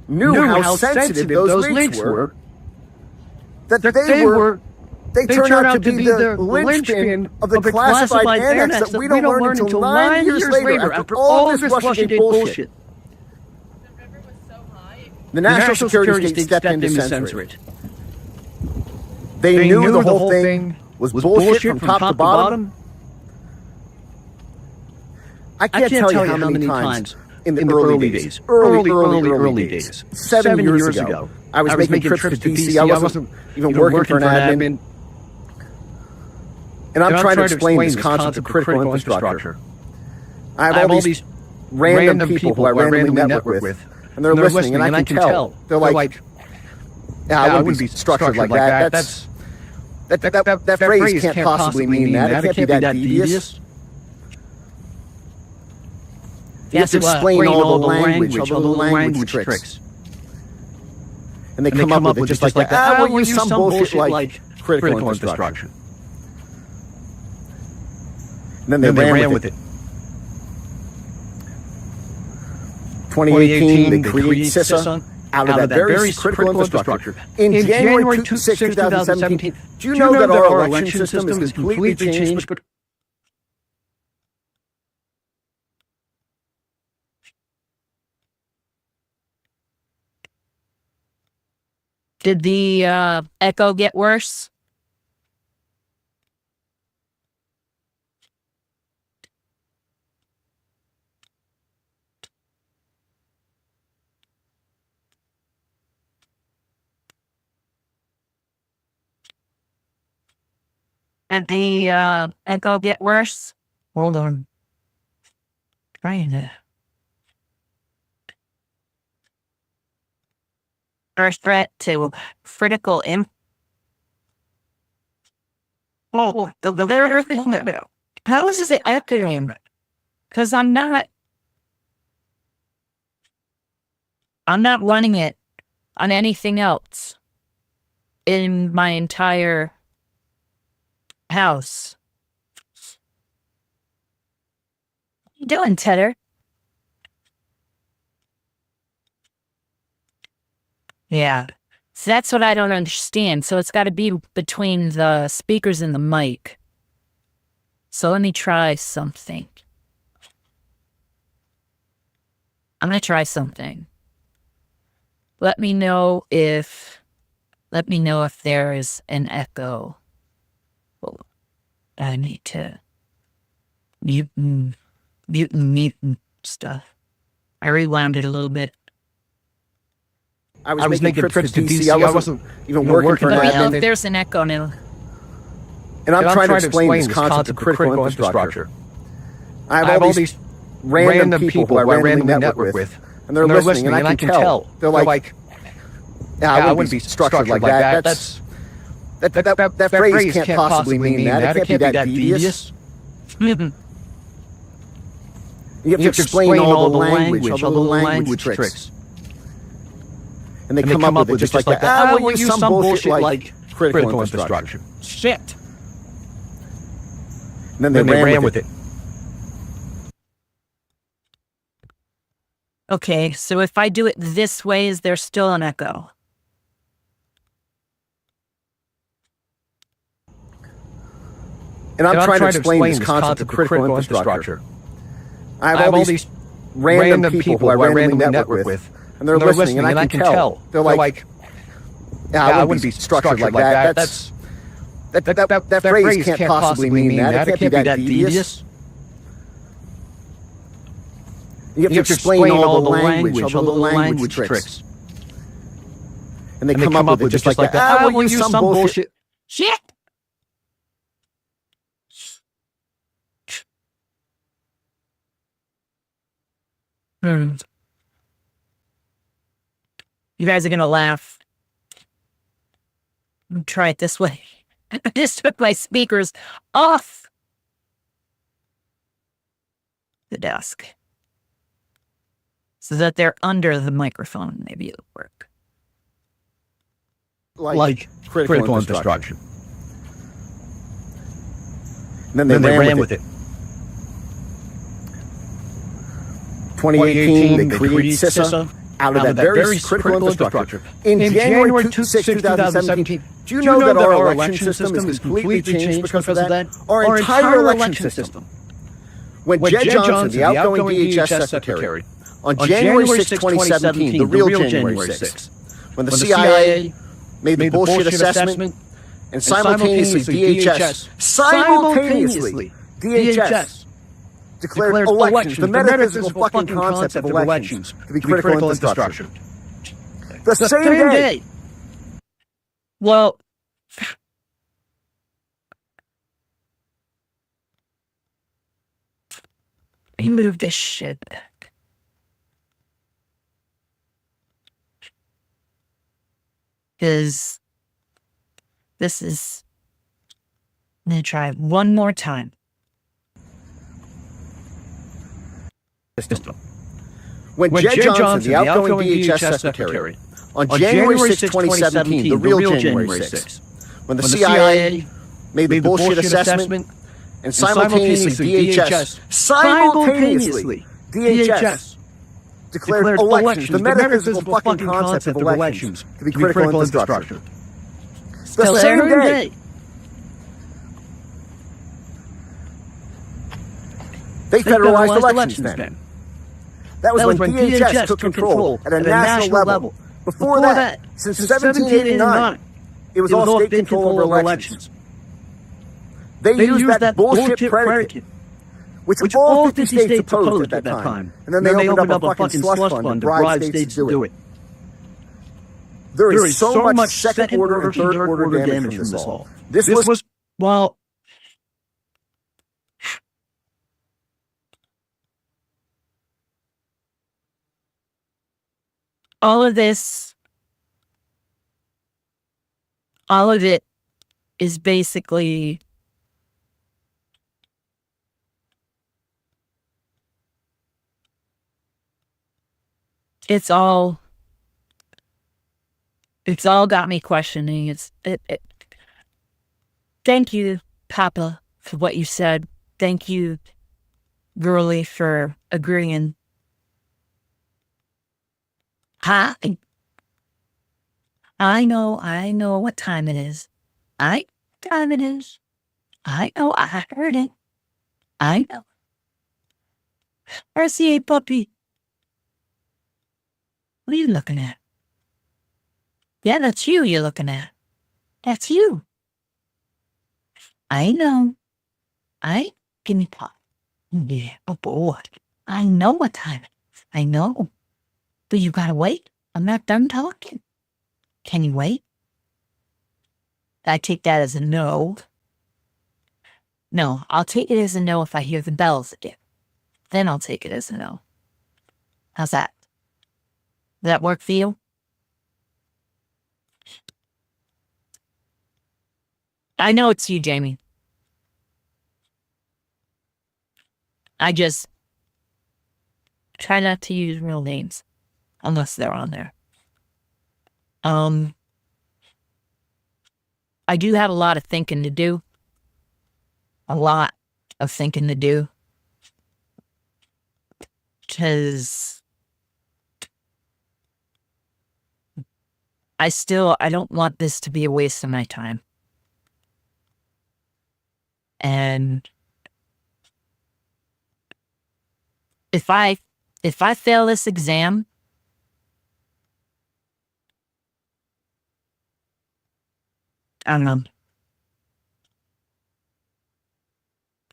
knew how sensitive those leaks were, that they turned out to be the linchpin of the classified annex that we don't learn until 9 years later after all this Russiagate bullshit. The National Security State stepped in to censor it. They knew the whole thing was bullshit from top to bottom. I can't tell you how many times in the early days, 7 years ago, I was making trips to DC. I wasn't even working for an admin. And I'm trying to explain this concept of critical infrastructure. I have all these random people who I randomly network with. And they're listening, and I can tell. They're like, yeah, I wouldn't be structured like that. That phrase can't possibly mean that. It can't be that devious. You have to explain all the language, all the language tricks. And they come up with it just like that. We'll use some bullshit like critical infrastructure. And then they ran with it. 2018, they created CISA out of that very critical infrastructure. In January 6, 2017, do you know that our election system is completely changed? Did the echo get worse? Did the echo get worse? Hold on. Trying to. First threat to critical Oh, how is it echoing? Because I'm not running it on anything else in my entire house. What you doing, Tedder? Yeah. So that's what I don't understand. So it's got to be between the speakers and the mic. So let me try something. I'm going to try something. Let me know if there is an echo. Well, I need to mute and stuff. I rewound it a little bit. I was making trips to DC. I wasn't even working for an admin. Let me know if admin. there's an echo now. And I'm trying to explain this concept of critical infrastructure. I have all these random people who I randomly network with. And they're listening, and I can tell. They're like, yeah, I wouldn't be structured like that. That phrase can't possibly mean that. It can't be that devious. You have to explain all the language, all the language tricks. And they come up with it just like that. We'll use some bullshit like critical infrastructure. Shit. And then they ran with it. Okay, so if I do it this way, is there still an echo? And I'm trying to explain this concept of critical infrastructure. I have all these random people who I randomly network with, and they're listening, and I can tell. They're like, yeah, I wouldn't be structured like that. That phrase can't possibly mean that. It can't be that devious. You have to explain all the language tricks. And they come up with it just like that. We'll use some bullshit. Shit! You guys are gonna laugh. Let me try it this way. I just took my speakers off the desk so that they're under the microphone. Maybe it'll work. Like critical infrastructure. And then they ran with it. 2018, they created CISA out of that very critical infrastructure. In January 6, 2017, do you know that our election system is completely changed because of that? Our entire election system. When Jed Johnson, the outgoing DHS secretary, on January 6, 2017, the real January 6, when the CIA made the bullshit assessment, and simultaneously DHS declared elections, the metaphysical fucking concept of elections, to be critical infrastructure. The same day. Well, he moved this shit back. Because this is... I'm going to try it one more time. When Jed Johnson, the outgoing DHS secretary, on January 6, 2017, the real January 6, when the CIA made the bullshit assessment, and simultaneously DHS declared elections, the metaphysical fucking concept of elections, to be critical infrastructure. The same day. They federalized elections then. That was when DHS took control at a national level. Before that, since 1789, it was all state control over elections. They used that bullshit predicate, which all 50 states opposed at that time. And then they opened up a fucking slush fund to bribe states to do it. There is so much second order and third order damage from this all. This was... Well... all of it is basically it's all got me questioning. Thank you, Papa, for what you said. Thank you, Girly, for agreeing. Hi. I know what time it is. I know, I heard it. I know. RCA puppy. What are you looking at? Yeah, that's you you're looking at. That's you. I know. Give me pop. Yeah, oh boy. I know what time it is. I know. But you gotta wait. I'm not done talking. Can you wait? I take that as a no. No, I'll take it as a no if I hear the bells again. Then I'll take it as a no. How's that? Does that work for you? I know it's you, Jamie. I just try not to use real names. Unless they're on there. I do have a lot of thinking to do. A lot of thinking to do. Because I don't want this to be a waste of my time. And if I fail this exam, I don't know.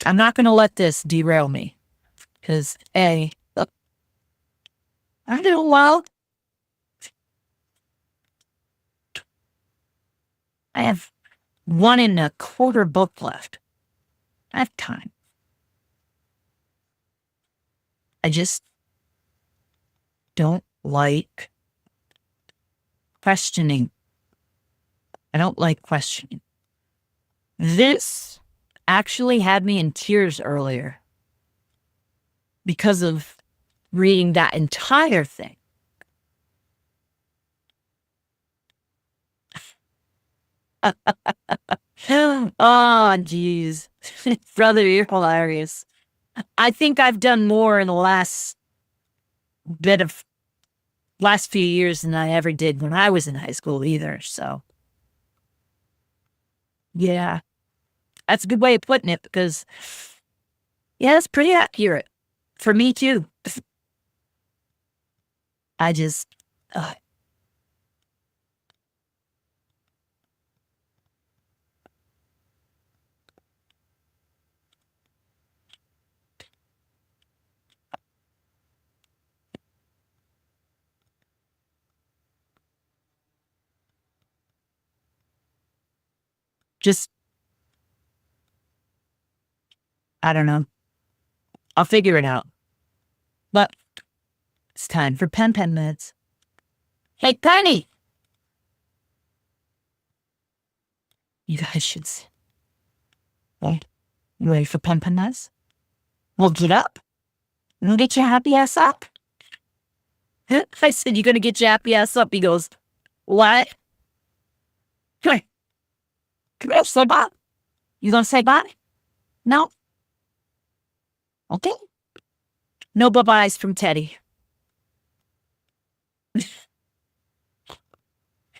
I'm not going to let this derail me. Because, A, look, I'm doing well. I have 1.25 book left. I have time. I just don't like questioning. I don't like questioning. This actually had me in tears earlier because of reading that entire thing. Oh, geez. Brother, you're hilarious. I think I've done more in the last few years than I ever did when I was in high school either, so. Yeah. That's a good way of putting it because, yeah, that's pretty accurate. For me, too. I just, just, I don't know. I'll figure it out. But it's time for pen meds. Hey, Penny! You guys should see. Hey, you ready for pen meds? Well, get up. You get your happy ass up. I said, you gonna get your happy ass up? He goes, what? Come here. Come here, say bye. You gonna say bye? No? Okay. No bye-byes from Teddy.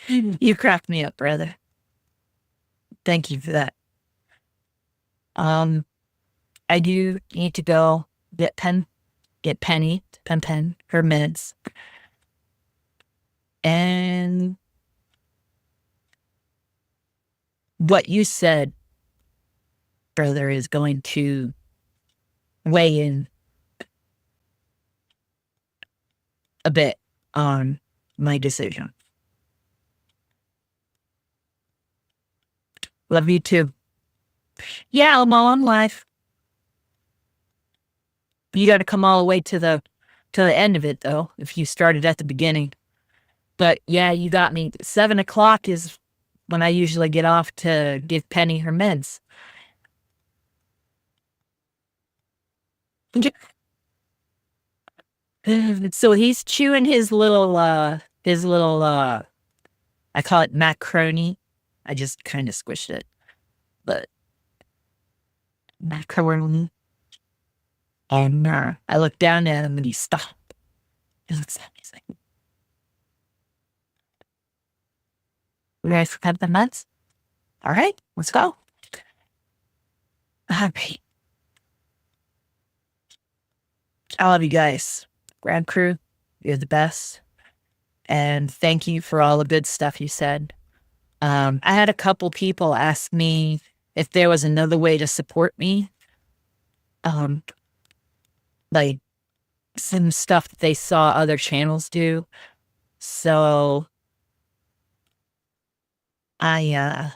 You cracked me up, brother. Thank you for that. I do need to go get Penny, her meds. And what you said, brother, is going to weigh in a bit on my decision. Love you too. Yeah, I'm all on live. You got to come all the way to the end of it, though, if you started at the beginning. But yeah, you got me. 7 o'clock is when I usually get off to give Penny her meds. So he's chewing his little, I call it macaroni. I just kind of squished it. But macaroni. And I look down at him and he stopped. He looks at me, he's like, "You guys have the meds? All right, let's go." All right. I love you guys. Grand Crew, you're the best. And thank you for all the good stuff you said. I had a couple people ask me if there was another way to support me. Like some stuff that they saw other channels do. So I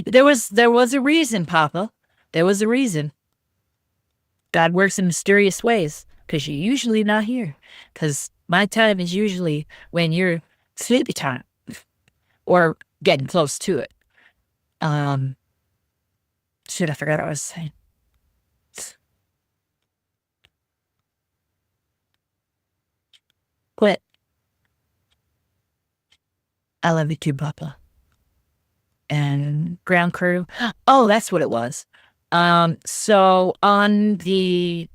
there was a reason, Papa. There was a reason. God works in mysterious ways because you're usually not here. Because my time is usually when you're sleepy time or getting close to it. Shit, I forgot what I was saying. Quit. I love you too, Papa. And Ground Crew. Oh, that's what it was. So on the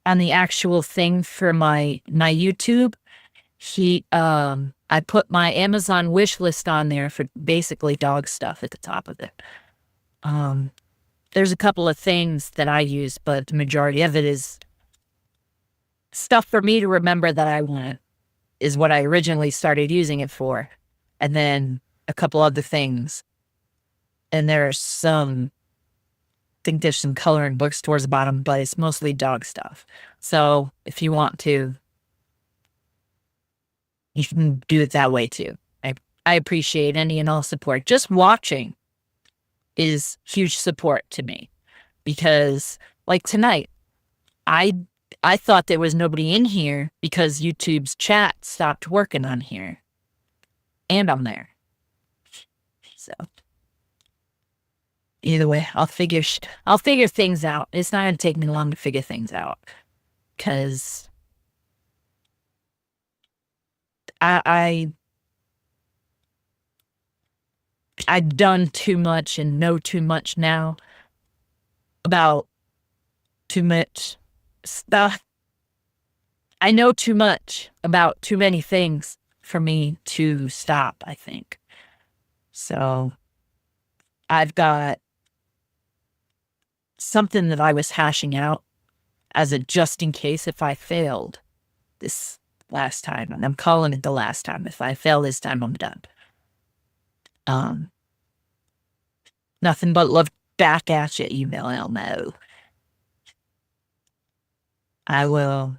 actual thing for my YouTube, I put my Amazon wish list on there for basically dog stuff at the top of it. There's a couple of things that I use, but the majority of it is stuff for me to remember that I want, is what I originally started using it for. And then a couple other things. And there are some, I think there's some coloring books towards the bottom, but it's mostly dog stuff. So if you want to, you can do it that way too. I appreciate any and all support. Just watching is huge support to me, because like tonight, I thought there was nobody in here because YouTube's chat stopped working on here, and I'm there. So either way, I'll figure things out. It's not gonna take me long to figure things out, because I've done too much and know too much now about too much stuff. I know too much about too many things for me to stop, I think. So I've got something that I was hashing out as a just in case if I failed this last time. And I'm calling it the last time. If I fail this time, I'm done. Nothing but love back at you, email Elmo. I will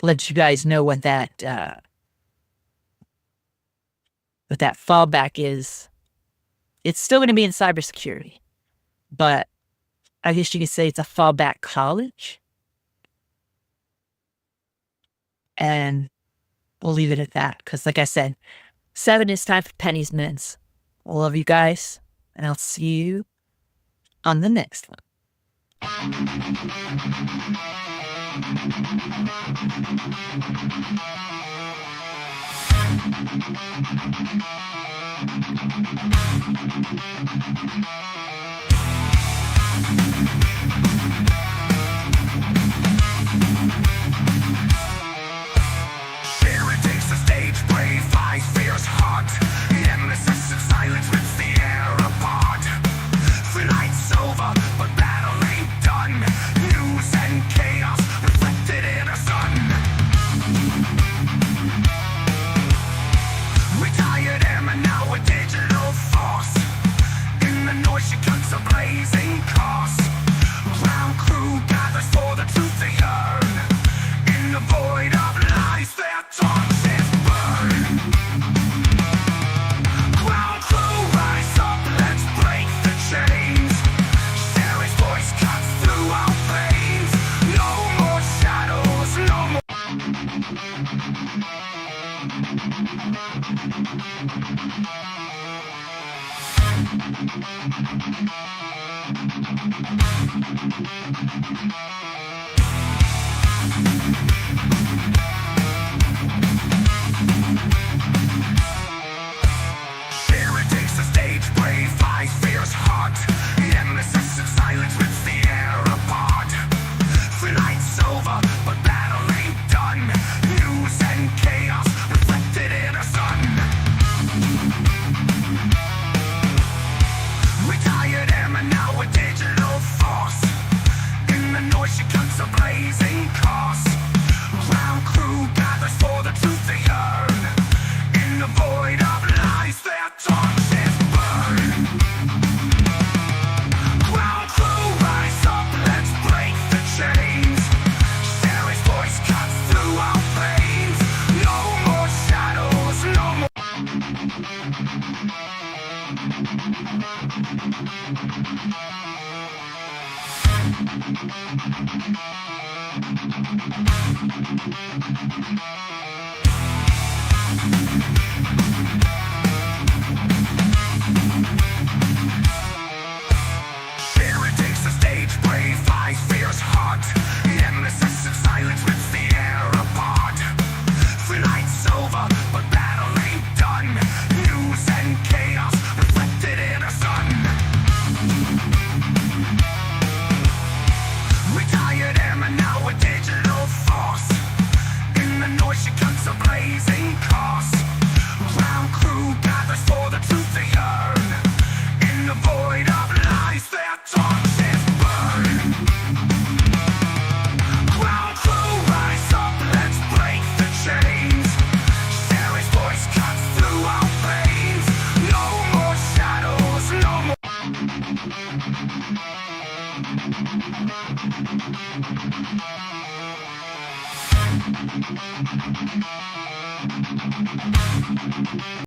let you guys know what that fallback is. It's still going to be in cybersecurity, but I guess you could say it's a fallback college. And we'll leave it at that, because like I said, 7 is time for pennies, mints. I love you guys, and I'll see you on the next one. Sharon takes the stage, brave eyes, fierce heart. Nemesis in silence rips the air apart. Flight's over, but battle ain't done. News and chaos reflected in the sun. Retired airman, now a digital force. In the noise she cuts a blazing course. Ground crew gathers for the truth they earn. In the void of lies, their torches burn. Ground crew, rise up, let's break the chains. Sherry's voice cuts through our veins. No more shadows, no more. Sharon takes the stage, brave eyes, fierce heart. Nemesis in silence rips the air apart. Flight's over, but battle ain't done. News and chaos reflected in the sun. Retired airman, now a digital force. In the noise she cuts a blazing course. Ground crew gathers for the truth they earn. In the void of lies, their torches burn. Ground crew, rise up, let's break the chains. Sherry's voice cuts through our veins. No more shadows, no more.